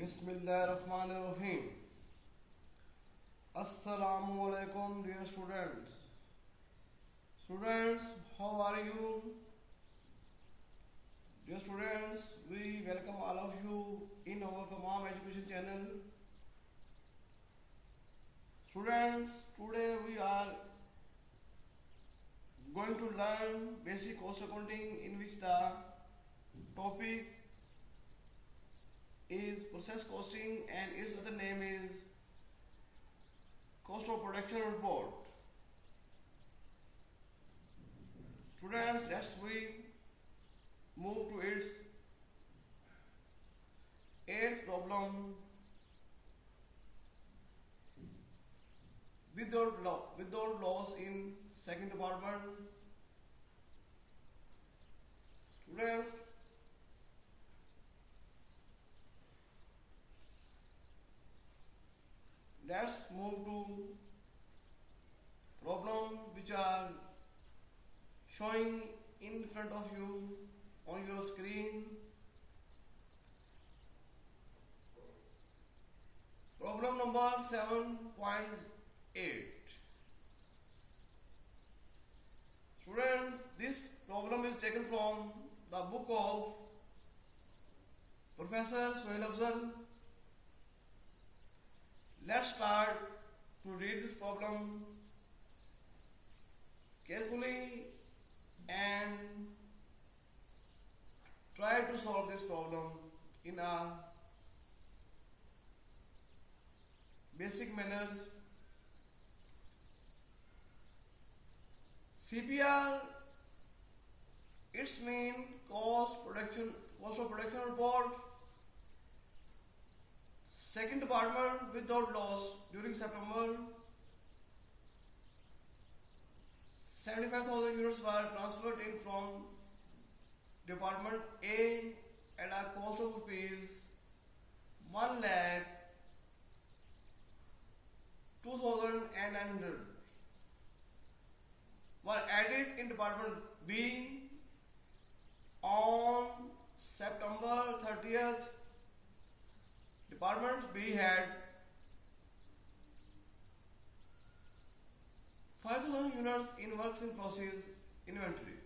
Bismillahirrahmanirrahim. Assalamu alaikum, dear students. Students, how are you? Dear students, we welcome all of you in our Mom Education channel. Students, today we are going to learn basic cost accounting, in which the topic is process costing and its other name is cost of production report. Students, let's we move to its eighth problem. Without loss in second department. Students, let's move to problem which are showing in front of you on your screen. Problem number 7.8. Students, this problem is taken from the book of Professor Sohail Afzal. Let's start to read this problem carefully and try to solve this problem in a basic manners. CPR, its mean cost of production report. Second department, without loss during September, 75,000 units were transferred in from Department A at a cost of rupees 1,02,900 were added in Department B on September 30th. Department B had 5,000 units in works in process inventory.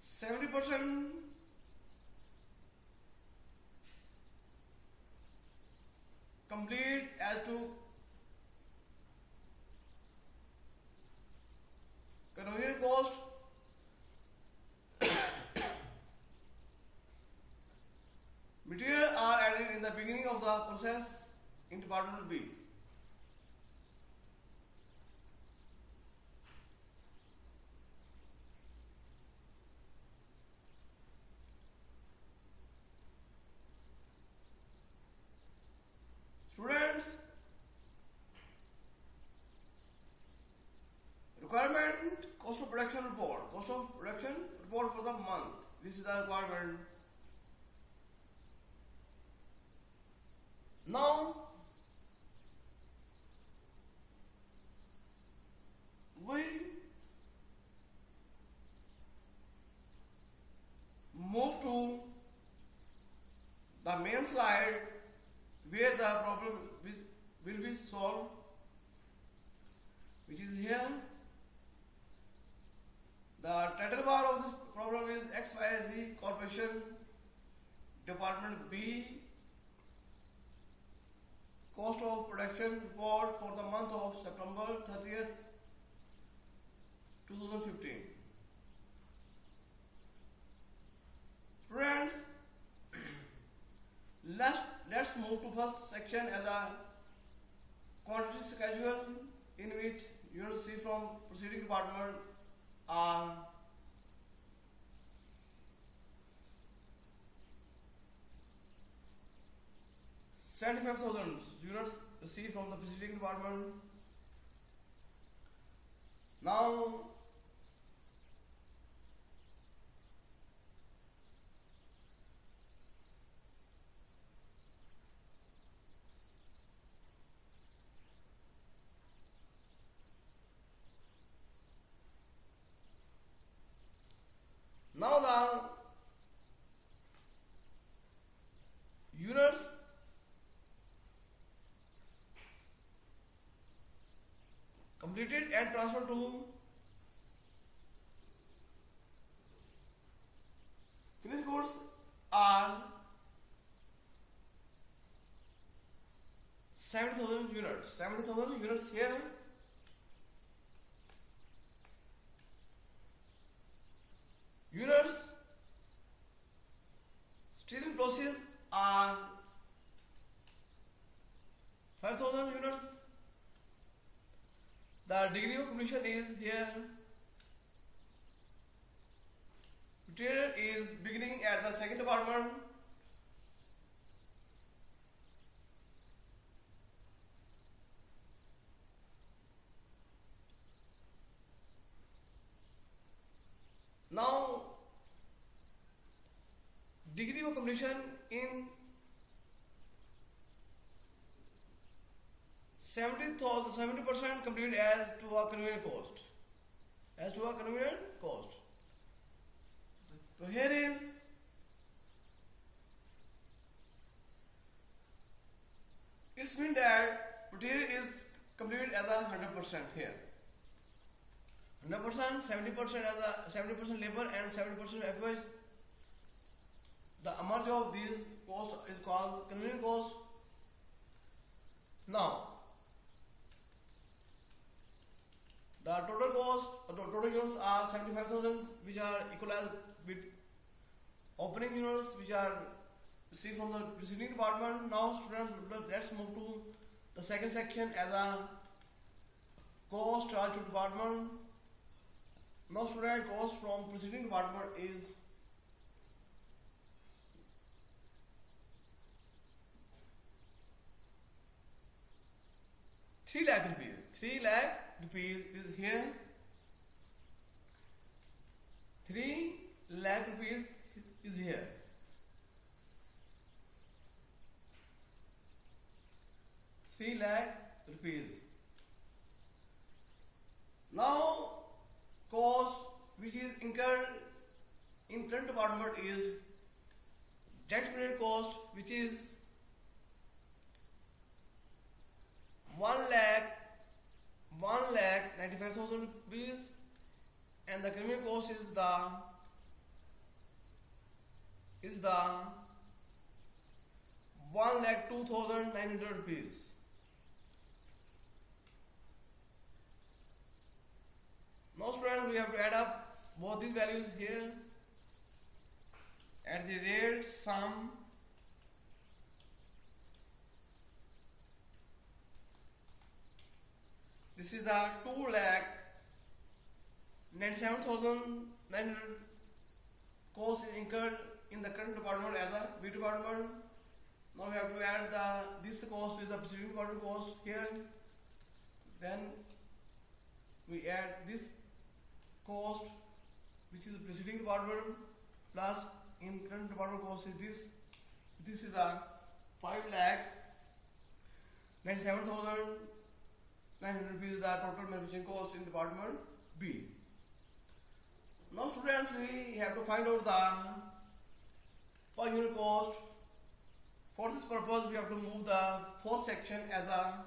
70% complete as to conversion cost. Material are added in the beginning of the process in Department B. Students, requirement cost of production report. Cost of production report for the month. This is the requirement. Now, we move to the main slide where the problem will be solved, which is here. The title bar of this problem is XYZ Corporation, Department B, cost of production report for the month of September 30th, 2015. Friends, let's move to first section as a quantity schedule, in which you will see from proceeding department are $75,000 units received from the proceeding department. Now, the and transferred to finished goods are 70,000 units. 70,000 units here. Units still in process are 5,000 units. The degree of completion is here. Material is beginning at the second department. Now, degree of completion in 70% completed as to a convenient cost. As to a convenient cost. So here is it's mean that material is completed as a 100% here. 100%, 70% as a 70% labor and 70% effort. The merge of these costs is called convenient cost. Now, the total cost, total units are 75,000, which are equal as with opening units, which are received from the preceding department. Now, students, let's move to the second section as a cost charged to department. Now, student, cost from preceding department is ₹3 lakh. 3 lakh rupees is here. 3 lakh rupees is here. 3 lakh rupees. Now, cost which is incurred in current department is direct material cost, which is 1,95,000 rupees, and the convenient cost is the 1,02,900 rupees. Now, students, we have to add up both these values here at the rate sum. This is the 2,97,900 cost is incurred in the current department as a B department. Now we have to add this cost with the preceding department cost here. Then we add this cost, which is the preceding department, plus in current department cost is this. This is a 5,97,900 rupees, the total manufacturing cost in department B. Now, students, we have to find out the per unit cost. For this purpose, we have to move the fourth section as a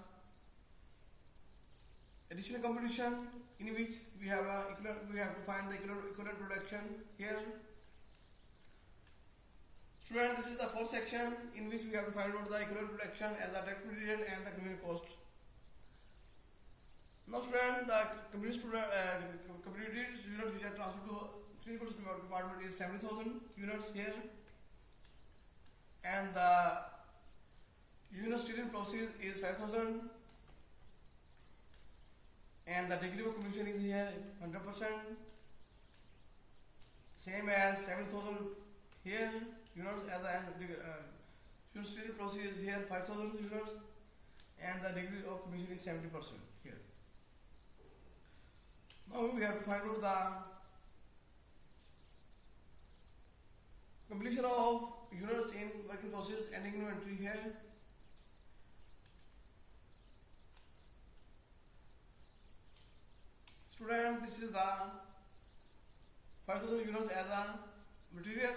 additional competition, in which we have to find the equivalent production here. Student, this is the fourth section in which we have to find out the equivalent production as a direct material and the convenient cost. Now, student, the completed units which are transferred to three goods department is 70,000 units here, and the unit still in process is 5,000, and the degree of completion is here 100%, same as 70,000 here units, as unit still in process is here 5,000 units, and the degree of completion is 70% here. Now we have to find out the completion of units in working process ending inventory here. Student, this is the 5,000 units as a material.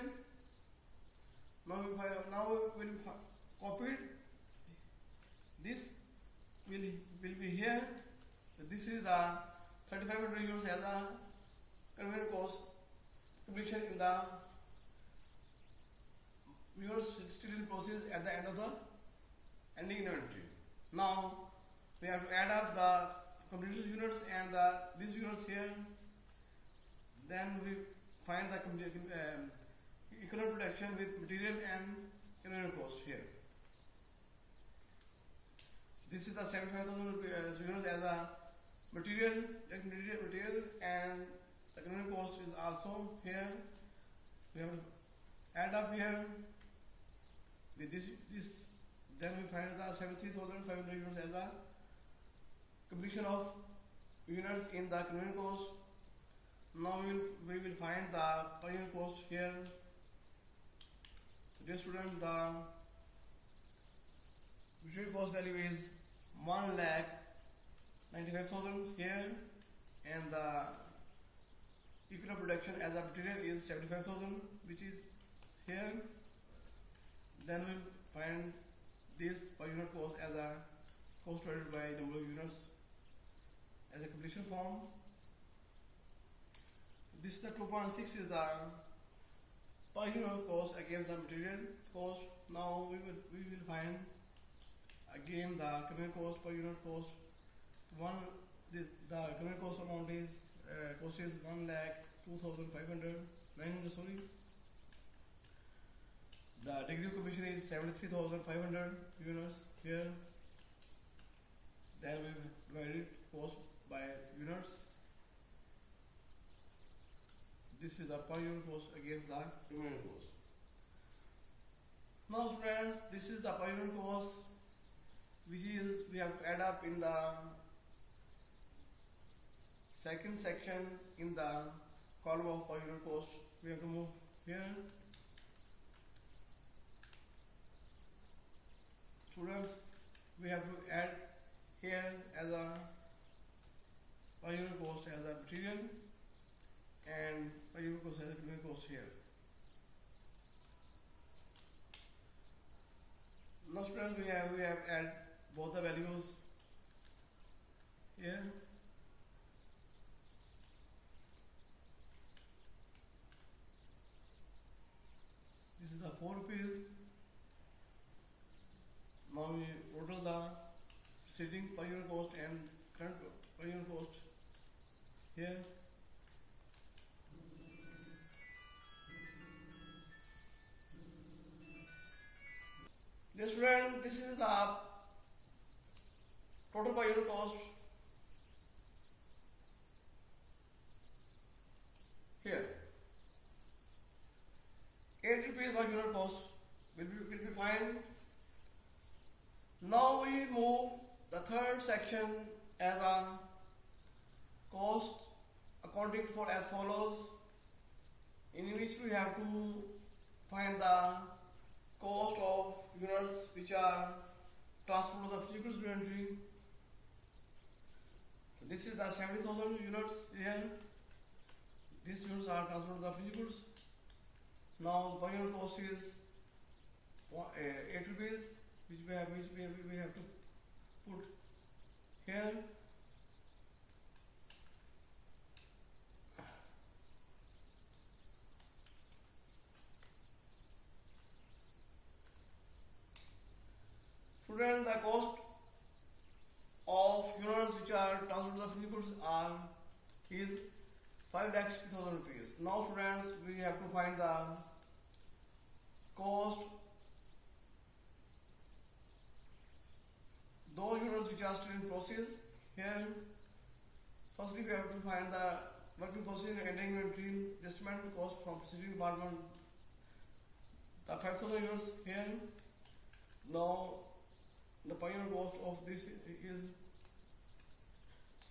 Now we will copy this will be here. This is the at the end of the ending inventory. Now we have to add up the completed units and these units here. Then we find the equivalent production with material and unit cost here. This is the 75,000 units as a material, and the unit cost is also here. We have to add up here with this. Then we find the 73,500 units as a completion of units in the unit cost. Now we will find the per unit cost here. Dear student, the material cost value is 1,95,000 here, and the equivalent production as a material is 75,000, which is here. Then we'll find this per unit cost as a cost divided by number of units as a completion form. This is the 2.6 is the per unit cost against the material cost. Now we will find again the unit cost per unit cost. The unit cost amount is cost is 1,02,500 sorry. The degree of completion is 73,500 units here. Then we divide it cost by units. This is the per unit cost against the unit cost. Now students, this is the per unit cost, which is we have to add up in the second section in the column of per unit cost. We have to move here. Students, we have to add here as a per unit cost as a material and per unit cost as a unit cost here. Now students, we have add both the values here. This is the 4 rupees. Now we total the preceding per unit cost and current per unit cost here. Dear student, this is the total per unit cost here. 8 rupees per unit cost will be fine. Now we move the third section as a cost accounting for as follows, in which we have to find the cost of units which are transferred to the physical inventory. So this is the 70,000 units here. These units are transferred to the physicals. Now the per unit cost is 8 rupees, which we have to put here. Student, the cost of units which are transferred to the physicals is 5,60,000 rupees. Now students, we have to find the cost those units which are still in process here. Firstly, we have to find the working process and ending inventory estimate cost from preceding department. The 5,000 units here. Now the per unit cost of this is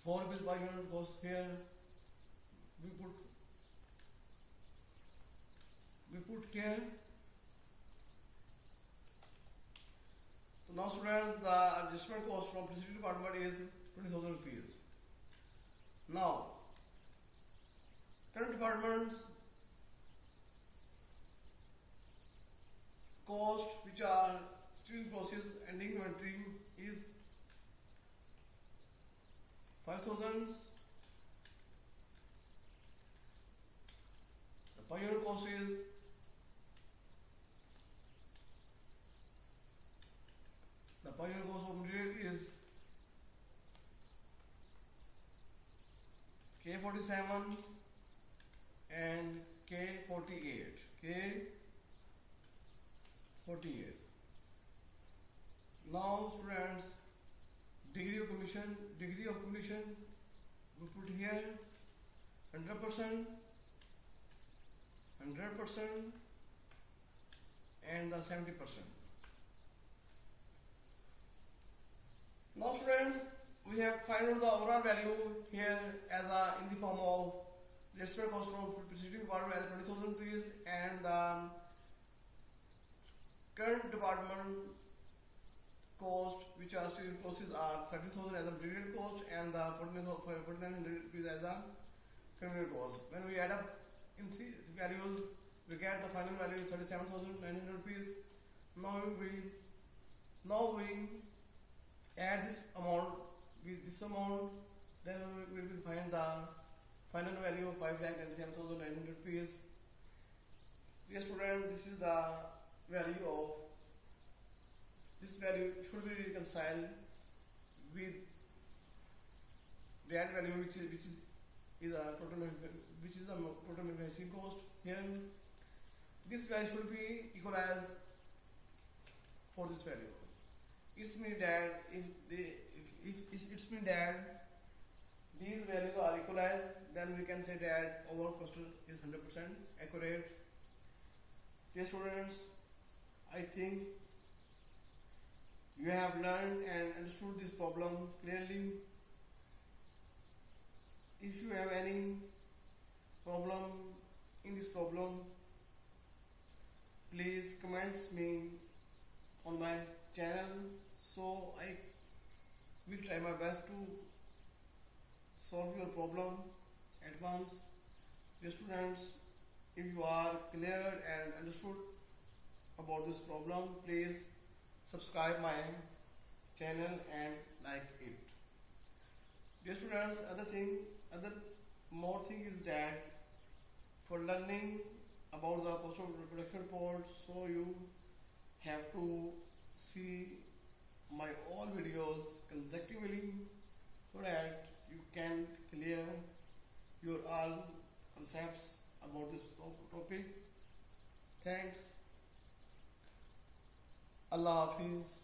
4 rupees per unit cost here. We put here. So now students, the adjustment cost from preceding department is 20,000 rupees. Now current departments cost which are still in process ending inventory is 5,000. The per unit cost is K47 and K48. K48. Now students, degree of completion we put here 100%, and the 70%. Now students, we have to find out the overall value here as in the form of registered cost from preceding department as 20,000 rupees, and the current department cost which are still costs are 30,000 as a material cost, and the 4,900 rupees as a criminal cost. When we add up in three values, we get the final value is 37,900 rupees. Now we add this amount with this amount, then we will find the final value of 5,97,900 rupees. Dear student, this is the value of this value should be reconciled with that value which is a total manufacturing cost. Here this value should be equal as for this value. It's mean that if these values are equalized, then we can say that overall cost is 100% accurate. Dear students, I think you have learned and understood this problem clearly. If you have any problem in this problem, please comment me on my channel, so I will try my best to solve your problem at once. Dear students, if you are clear and understood about this problem, please subscribe my channel and like it. Dear students, more thing is that for learning about the cost of production report, so you have to see my all videos consecutively so that you can clear your all concepts about this topic. Thanks. Allah Hafiz.